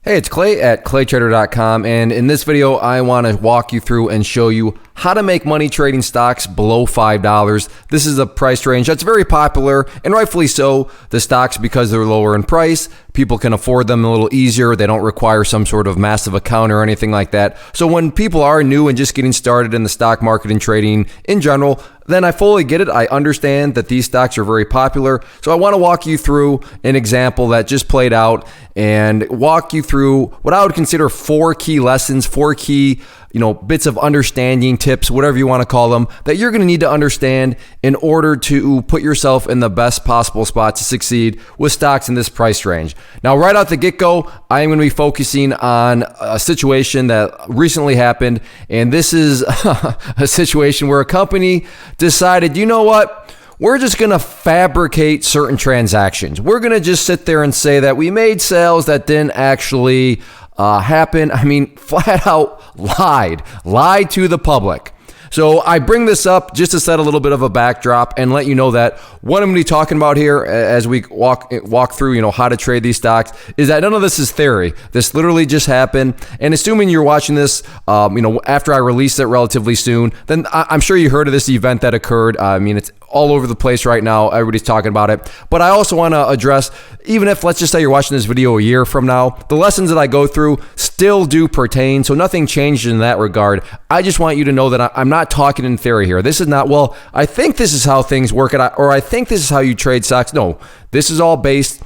Hey, it's Clay at claytrader.com, and in this video, I want to walk you through and show you how to make money trading stocks below $5. This is a price range that's very popular, and rightfully so. The stocks, because they're lower in price, people can afford them a little easier. They don't require some sort of massive account or anything like that. So when people are new and just getting started in the stock market and trading in general, then I fully get it. I understand that these stocks are very popular. So I want to walk you through an example that just played out and walk you through what I would consider 4 key lessons, 4 key bits of understanding, tips, whatever you want to call them, that you're going to need to understand in order to put yourself in the best possible spot to succeed with stocks in this price range. Now, right out the get-go, I am going to be focusing on a situation that recently happened, and this is a situation where a company decided, you know what? We're just going to fabricate certain transactions. We're going to just sit there and say that we made sales that didn't actually happen. I mean, flat out lied to the public. So I bring this up just to set a little bit of a backdrop and let you know that what I'm going to be talking about here as we walk through, how to trade these stocks is that none of this is theory. This literally just happened. And assuming you're watching this, after I release it relatively soon, then I'm sure you heard of this event that occurred. It's all over the place right now. Everybody's talking about it. But I also want to address, even if, let's just say you're watching this video a year from now, the lessons that I go through still do pertain. So nothing changed in that regard. I just want you to know that I'm not talking in theory here. This is not, well, I think this is how things work, or I think this is how you trade stocks. No, this is all based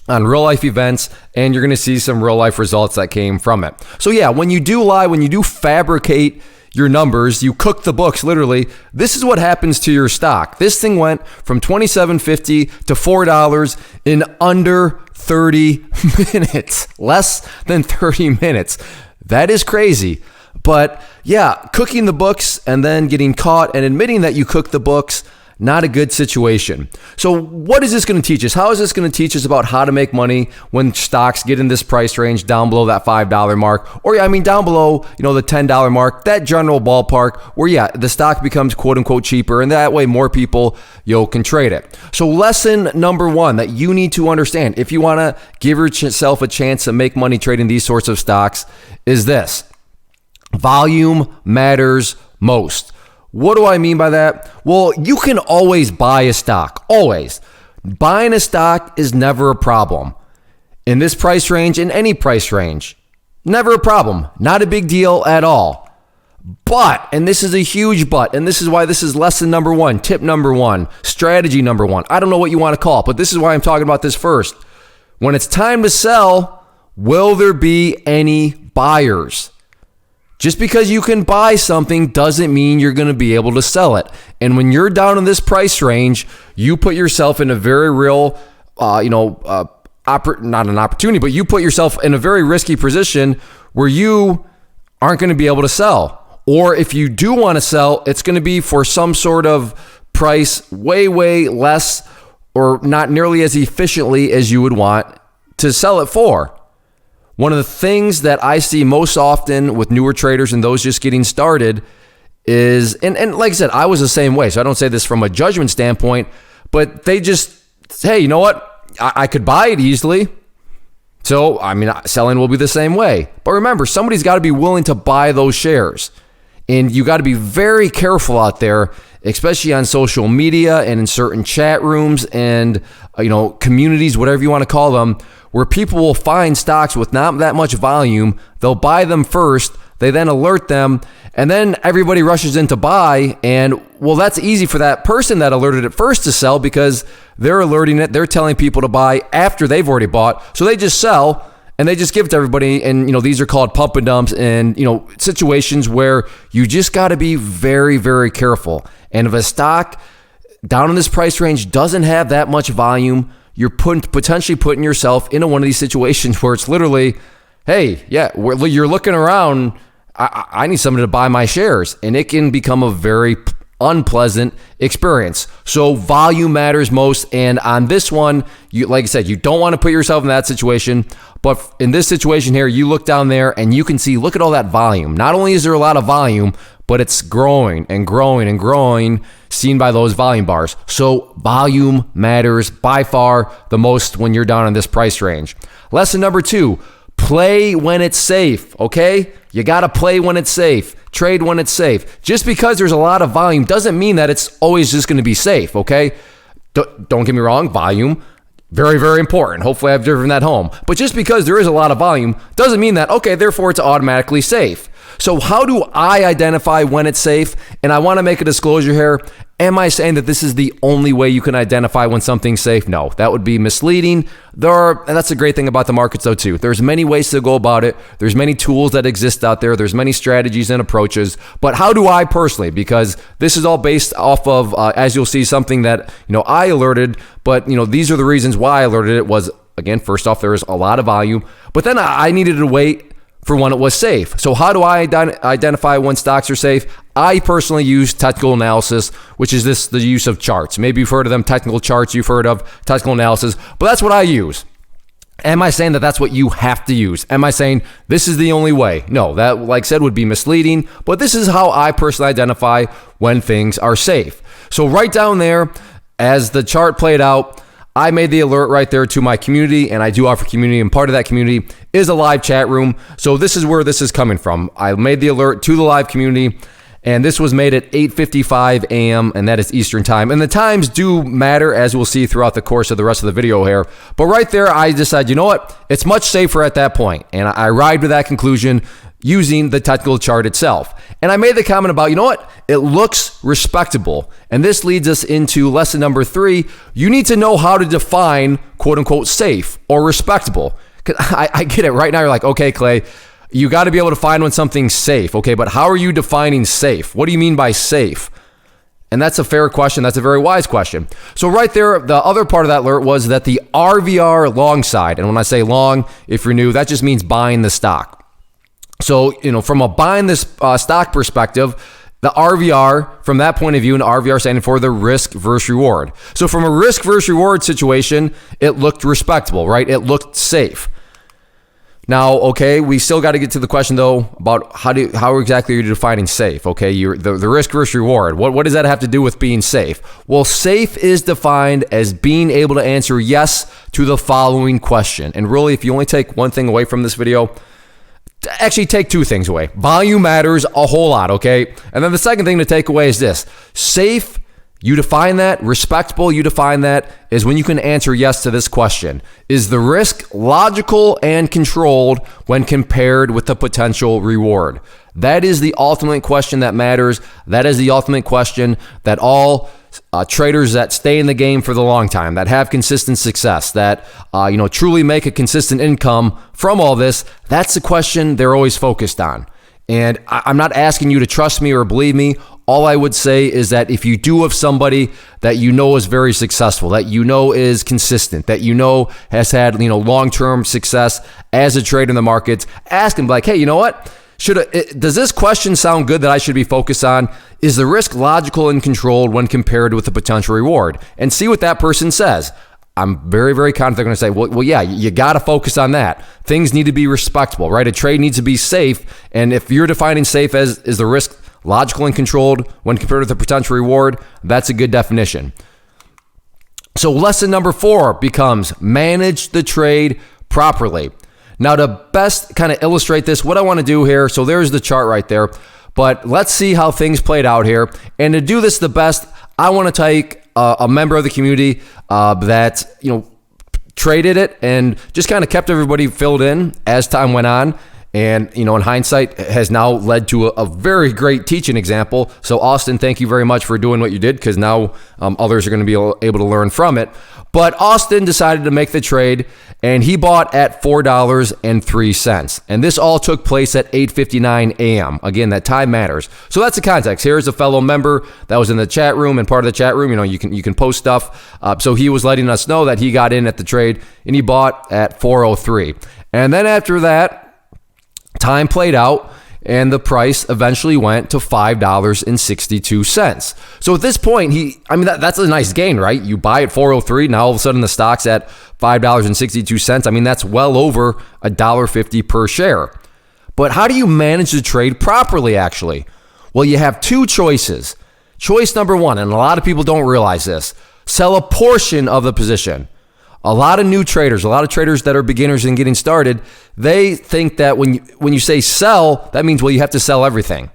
on real life events, and you're going to see some real life results that came from it. So yeah, when you do lie, when you do fabricate your numbers, you cook the books, literally, this is what happens to your stock. This thing went from $27.50 to $4 in under 30 minutes, less than 30 minutes. That is crazy. But yeah, cooking the books and then getting caught and admitting that you cooked the books, not a good situation. So what is this going to teach us? How is this going to teach us about how to make money when stocks get in this price range down below that $5 mark? Or down below, the $10 mark, that general ballpark where, the stock becomes quote unquote cheaper, and that way more people, can trade it. So lesson number 1 that you need to understand if you want to give yourself a chance to make money trading these sorts of stocks is this: volume matters most. What do I mean by that? Well, you can always buy a stock, always. Buying a stock is never a problem. In this price range, in any price range, never a problem. Not a big deal at all. But, and this is a huge but, and this is why this is lesson number 1, tip number 1, strategy number 1. I don't know what you want to call it, but this is why I'm talking about this first. When it's time to sell, will there be any buyers? Just because you can buy something doesn't mean you're going to be able to sell it. And when you're down in this price range, you put yourself in a very real, not an opportunity, but you put yourself in a very risky position where you aren't going to be able to sell. Or if you do want to sell, it's going to be for some sort of price way, way less or not nearly as efficiently as you would want to sell it for. One of the things that I see most often with newer traders and those just getting started is, and like I said, I was the same way, so I don't say this from a judgment standpoint, but they just, hey, you know what? I could buy it easily. So, selling will be the same way. But remember, somebody's got to be willing to buy those shares. And you got to be very careful out there, especially on social media and in certain chat rooms and, communities, whatever you want to call them, where people will find stocks with not that much volume. They'll buy them first. They then alert them, and then everybody rushes in to buy. And well, that's easy for that person that alerted it first to sell because they're alerting it. They're telling people to buy after they've already bought. So they just sell and they just give it to everybody. And, these are called pump and dumps and, situations where you just got to be very, very careful. And if a stock down in this price range doesn't have that much volume, you're potentially putting yourself into one of these situations where it's literally, hey, you're looking around, I need somebody to buy my shares, and it can become a very unpleasant experience. So volume matters most, and on this one, like I said, you don't want to put yourself in that situation, but in this situation here, you look down there and you can see, look at all that volume. Not only is there a lot of volume, but it's growing and growing and growing, seen by those volume bars. So volume matters by far the most when you're down in this price range. Lesson number 2, Play when it's safe, okay? You got to play when it's safe. Trade when it's safe. Just because there's a lot of volume doesn't mean that it's always just going to be safe, okay? Don't get me wrong, volume, very, very important. Hopefully I've driven that home. But just because there is a lot of volume doesn't mean that, okay, therefore it's automatically safe. So how do I identify when it's safe? And I want to make a disclosure here. Am I saying that this is the only way you can identify when something's safe? No, that would be misleading. And that's the great thing about the markets though too. There's many ways to go about it. There's many tools that exist out there. There's many strategies and approaches. But how do I personally? Because this is all based off of, as you'll see, something that I alerted. But these are the reasons why I alerted it was, again, first off, there is a lot of volume. But then I needed to wait for when it was safe. So how do I identify when stocks are safe? I personally use technical analysis, which is the use of charts. Maybe you've heard of them, technical charts. You've heard of technical analysis, but that's what I use. Am I saying that that's what you have to use? Am I saying this is the only way? No, that, like I said, would be misleading, but this is how I personally identify when things are safe. So right down there, as the chart played out, I made the alert right there to my community, and I do offer community, and part of that community is a live chat room. So this is where this is coming from. I made the alert to the live community, and this was made at 8:55 a.m., and that is Eastern time. And the times do matter, as we'll see throughout the course of the rest of the video here. But right there, I decided, you know what? It's much safer at that point. And I arrived to that conclusion using the technical chart itself. And I made the comment about, you know what? It looks respectable. And this leads us into lesson number 3. You need to know how to define quote unquote safe or respectable. I get it right now. You're like, okay, Clay, you got to be able to find when something's safe. Okay, but how are you defining safe? What do you mean by safe? And that's a fair question. That's a very wise question. So right there, the other part of that alert was that the RVR long side, and when I say long, if you're new, that just means buying the stock. So, from a buying this stock perspective, the RVR, from that point of view, and RVR standing for the risk versus reward. So from a risk versus reward situation, it looked respectable, right? It looked safe. Now, okay, we still got to get to the question though about how exactly are you defining safe? Okay, the risk versus reward. What does that have to do with being safe? Well, safe is defined as being able to answer yes to the following question. And really, if you only take one thing away from this video, actually take 2 things away. Volume matters a whole lot, okay? And then the second thing to take away is this. Safe, you define that. Respectable, you define that is when you can answer yes to this question. Is the risk logical and controlled when compared with the potential reward? That is the ultimate question that matters. That is the ultimate question that all traders that stay in the game for the long time, that have consistent success, that truly make a consistent income from all this, that's the question they're always focused on. And I'm not asking you to trust me or believe me. All I would say is that if you do have somebody that is very successful, that is consistent, that has had long-term success as a trader in the markets, ask them like, hey, you know what? Does this question sound good that I should be focused on? Is the risk logical and controlled when compared with the potential reward? And see what that person says. I'm very, very confident they're going to say, well, yeah, you got to focus on that. Things need to be respectable, right? A trade needs to be safe. And if you're defining safe as is the risk logical and controlled when compared with the potential reward, that's a good definition. So lesson number 4 becomes manage the trade properly. Now, to best kind of illustrate this, what I want to do here, so there's the chart right there, but let's see how things played out here. And to do this the best, I want to take a member of the community that, traded it and just kind of kept everybody filled in as time went on. And, in hindsight, has now led to a very great teaching example. So, Austin, thank you very much for doing what you did, because now others are going to be able to learn from it. But Austin decided to make the trade, and he bought at $4.03. And this all took place at 8:59 a.m. Again, that time matters. So that's the context. Here's a fellow member that was in the chat room, and part of the chat room, you can post stuff. So he was letting us know that he got in at the trade, and he bought at 4:03. And then after that, time played out, and the price eventually went to $5.62. So at this point, that's a nice gain, right? You buy at 403, now all of a sudden the stock's at $5.62. That's well over $1.50 per share. But how do you manage the trade properly, actually? Well, you have 2 choices. Choice number 1, and a lot of people don't realize this, sell a portion of the position. A lot of new traders, a lot of traders that are beginners and getting started, they think that when you say sell, that means, well, you have to sell everything.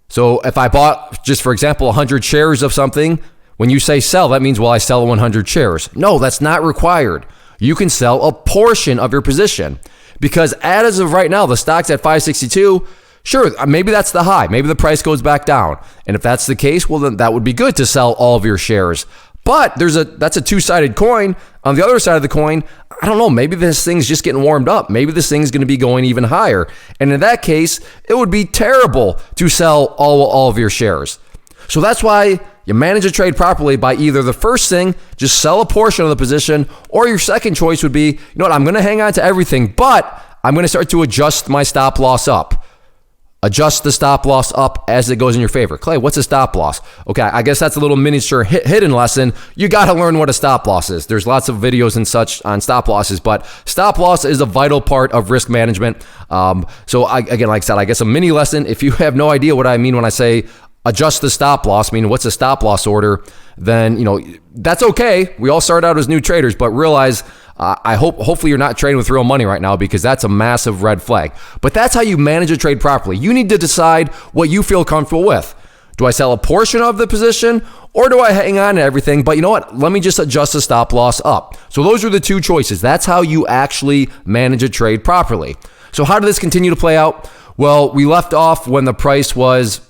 So if I bought, just for example, 100 shares of something, when you say sell, that means, well, I sell 100 shares. No, that's not required. You can sell a portion of your position, because as of right now, the stock's at 562. Sure, maybe that's the high. Maybe the price goes back down. And if that's the case, well, then that would be good to sell all of your shares. But that's a two-sided coin. On the other side of the coin, I don't know, maybe this thing's just getting warmed up. Maybe this thing's going to be going even higher. And in that case, it would be terrible to sell all of your shares. So that's why you manage a trade properly by either the first thing, just sell a portion of the position, or your second choice would be, you know what, I'm going to hang on to everything, but I'm going to start to adjust my stop loss up. Adjust the stop loss up as it goes in your favor. Clay, what's a stop loss? Okay, I guess that's a little miniature hidden lesson. You got to learn what a stop loss is. There's lots of videos and such on stop losses, but stop loss is a vital part of risk management. Again, like I said, I guess a mini lesson. If you have no idea what I mean when I say adjust the stop loss, meaning what's a stop loss order, then, that's okay. We all start out as new traders, but realize hopefully you're not trading with real money right now, because that's a massive red flag. But that's how you manage a trade properly. You need to decide what you feel comfortable with. Do I sell a portion of the position, or do I hang on to everything? But you know what? Let me just adjust the stop loss up. So those are the two choices. That's how you actually manage a trade properly. So how did this continue to play out? Well, we left off when the price was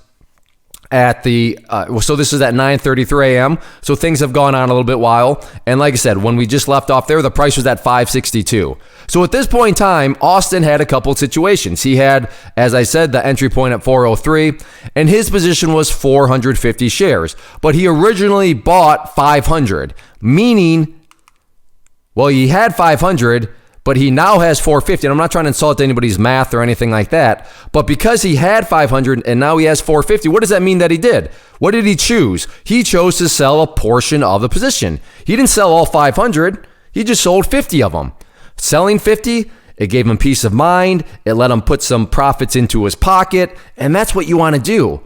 at so this is at 9:33 a.m. So things have gone on a little bit while. And like I said, when we just left off there, the price was at 562. So at this point in time, Austin had a couple of situations. He had, as I said, the entry point at 403, and his position was 450 shares. But he originally bought 500, meaning, well, he had 500, but he now has 450. And I'm not trying to insult anybody's math or anything like that. But because he had 500 and now he has 450, what does that mean that he did? What did he choose? He chose to sell a portion of the position. He didn't sell all 500. He just sold 50 of them. Selling 50, it gave him peace of mind. It let him put some profits into his pocket. And that's what you want to do.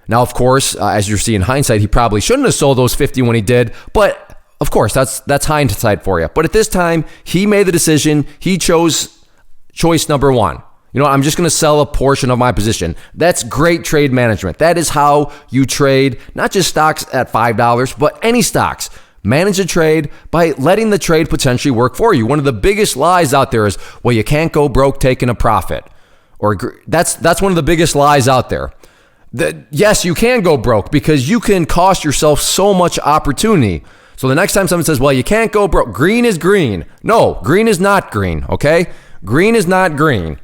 Now, of course, as you're seeing in hindsight, he probably shouldn't have sold those 50 when he did. But of course, that's hindsight for you. But at this time, he made the decision. He chose choice number one. I'm just going to sell a portion of my position. That's great trade management. That is how you trade, not just stocks at $5, but any stocks. Manage a trade by letting the trade potentially work for you. One of the biggest lies out there is, well, you can't go broke taking a profit. Or that's one of the biggest lies out there. Yes, you can go broke, because you can cost yourself so much opportunity. So the next time someone says, well, you can't go broke, green is green. No, green is not green, okay? Green is not green.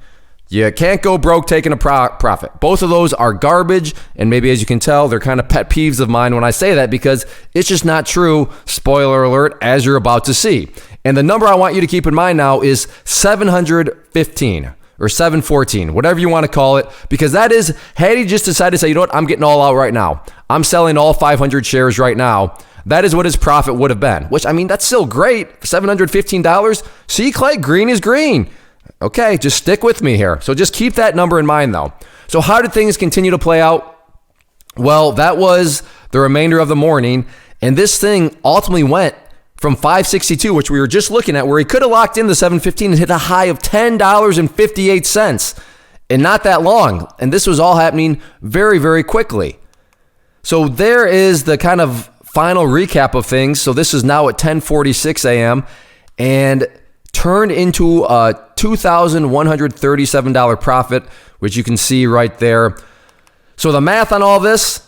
You can't go broke taking a profit. Both of those are garbage, and maybe as you can tell, they're kind of pet peeves of mine when I say that, because it's just not true, spoiler alert, as you're about to see. And the number I want you to keep in mind now is 715 or 714, whatever you want to call it, because that is, had he just decided to say, you know what, I'm getting all out right now. I'm selling all 500 shares right now. That is what his profit would have been, which, that's still great. $715. See, Clay, green is green. Okay, just stick with me here. So just keep that number in mind, though. So how did things continue to play out? Well, that was the remainder of the morning, and this thing ultimately went from 562, which we were just looking at, where he could have locked in the 715 and hit a high of $10.58 in not that long. And this was all happening very, very quickly. So there is the kind of final recap of things. So this is now at 10:46 a.m. and turned into a $2,137 profit, which you can see right there. So the math on all this,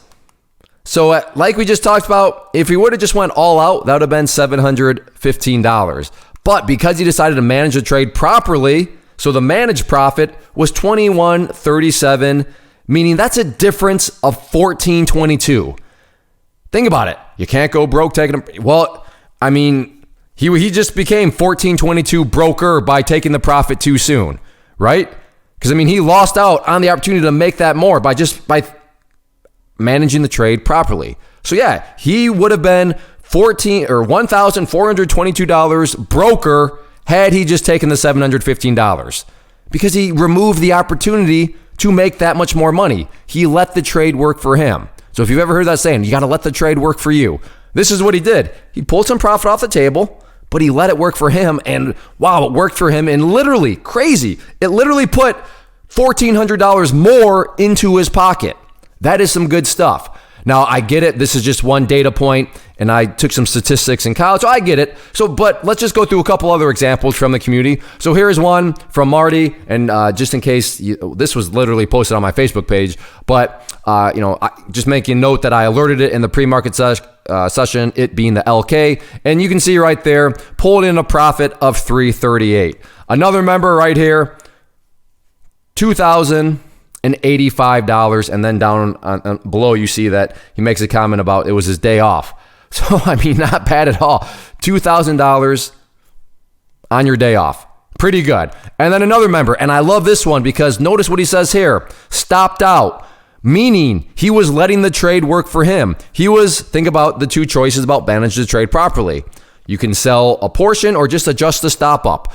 like we just talked about, if he would have just went all out, that would have been $715. But because he decided to manage the trade properly, so the managed profit was $21.37, meaning that's a difference of $14.22. Think about it. You can't go broke taking a... Well, he just became $14.22 broker by taking the profit too soon, right? Because, he lost out on the opportunity to make that more by managing the trade properly. So, yeah, he would have been $1,422 broker had he just taken the $715, because he removed the opportunity to make that much more money. He let the trade work for him. So if you've ever heard that saying, you got to let the trade work for you. This is what he did. He pulled some profit off the table, but he let it work for him. And wow, it worked for him. And literally crazy. It literally put $1,400 more into his pocket. That is some good stuff. Now, I get it. This is just one data point, and I took some statistics in college, so I get it. But let's just go through a couple other examples from the community. So here's one from Marty, and just in case, this was literally posted on my Facebook page, but just making note that I alerted it in the pre-market session, it being the LK, and you can see right there, pulled in a profit of $338. Another member right here, $2,085, and then down below you see that he makes a comment about it was his day off. So I mean, not bad at all. $2,000 on your day off, pretty good. And then another member, and I love this one because notice what he says here: stopped out, meaning he was letting the trade work for him. He was, think about the two choices about manage the trade properly. You can sell a portion or just adjust the stop up.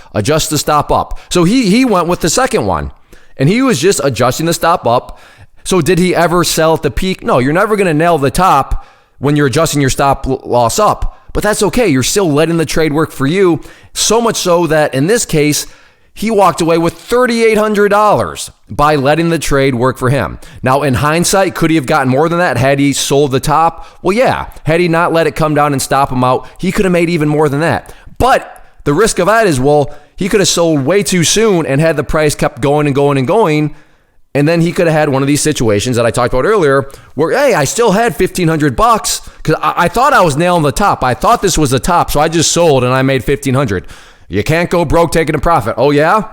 So he went with the second one. And he was just adjusting the stop up. So did he ever sell at the peak? No, you're never going to nail the top when you're adjusting your stop loss up. But that's okay. You're still letting the trade work for you. So much so that in this case, he walked away with $3,800 by letting the trade work for him. Now, in hindsight, could he have gotten more than that had he sold the top? Well, yeah. Had he not let it come down and stop him out, he could have made even more than that. But the risk of that is, well, he could have sold way too soon and had the price kept going and going and going. And then he could have had one of these situations that I talked about earlier where, hey, I still had $1,500 because I thought I was nailing the top. I thought this was the top, so I just sold and I made $1,500. You can't go broke taking a profit. Oh, yeah?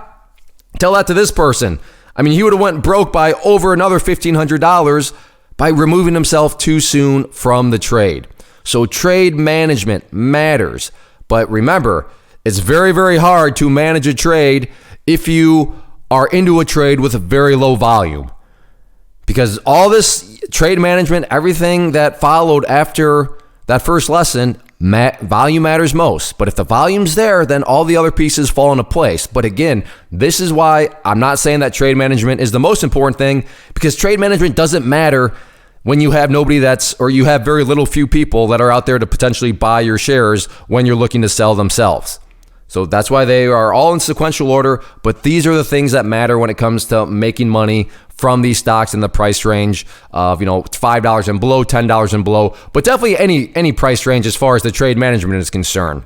Tell that to this person. I mean, he would have went broke by over another $1,500 by removing himself too soon from the trade. So trade management matters. But remember, it's very, very hard to manage a trade if you are into a trade with a very low volume. Because all this trade management, everything that followed after that first lesson, volume matters most. But if the volume's there, then all the other pieces fall into place. But again, this is why I'm not saying that trade management is the most important thing, because trade management doesn't matter when you have nobody or you have very few people that are out there to potentially buy your shares when you're looking to sell themselves. So that's why they are all in sequential order, but these are the things that matter when it comes to making money from these stocks in the price range of, $5 and below, $10 and below, but definitely any price range as far as the trade management is concerned.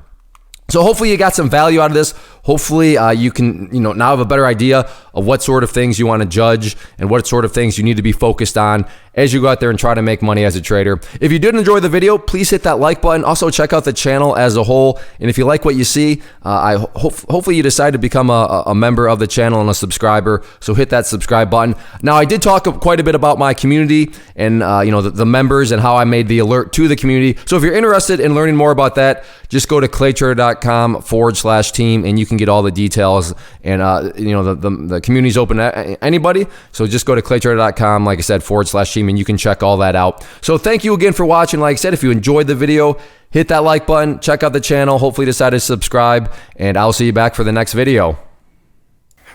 So hopefully you got some value out of this. Hopefully you can, now have a better idea of what sort of things you want to judge and what sort of things you need to be focused on as you go out there and try to make money as a trader. If you did enjoy the video, please hit that like button. Also check out the channel as a whole. And if you like what you see, hopefully you decide to become a member of the channel and a subscriber. So hit that subscribe button. Now I did talk quite a bit about my community and the members and how I made the alert to the community. So if you're interested in learning more about that, just go to claytrader.com/team and you can get all the details. And the community's open to anybody. So just go to claytrader.com, like I said, /team, and you can check all that out. So thank you again for watching. Like I said, if you enjoyed the video, hit that like button, check out the channel, hopefully decide to subscribe, and I'll see you back for the next video.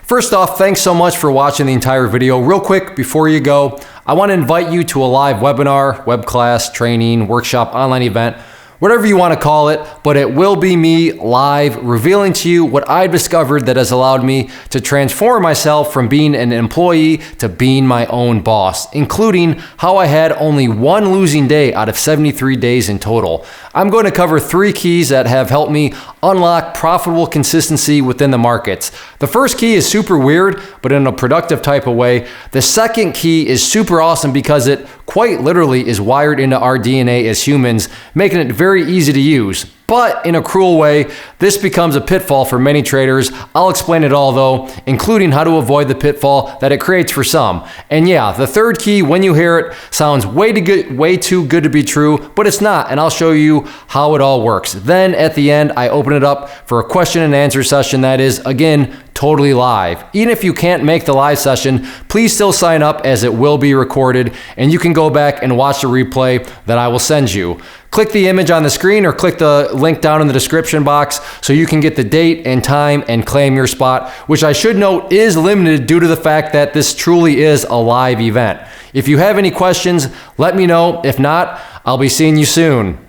First off, thanks so much for watching the entire video. Real quick, before you go, I want to invite you to a live webinar, web class, training, workshop, online event, whatever you want to call it, but it will be me live revealing to you what I've discovered that has allowed me to transform myself from being an employee to being my own boss, including how I had only one losing day out of 73 days in total. I'm going to cover 3 keys that have helped me unlock profitable consistency within the markets. The first key is super weird, but in a productive type of way. The second key is super awesome because it quite literally is wired into our DNA as humans, making it very easy to use. But in a cruel way, this becomes a pitfall for many traders. I'll explain it all though, including how to avoid the pitfall that it creates for some. And yeah, the third key, when you hear it, sounds way too good to be true, but it's not, and I'll show you how it all works. Then at the end, I open it up for a question and answer session that is, again, totally live. Even if you can't make the live session, please still sign up as it will be recorded, and you can go back and watch the replay that I will send you. Click the image on the screen or click the link down in the description box so you can get the date and time and claim your spot, which I should note is limited due to the fact that this truly is a live event. If you have any questions, let me know. If not, I'll be seeing you soon.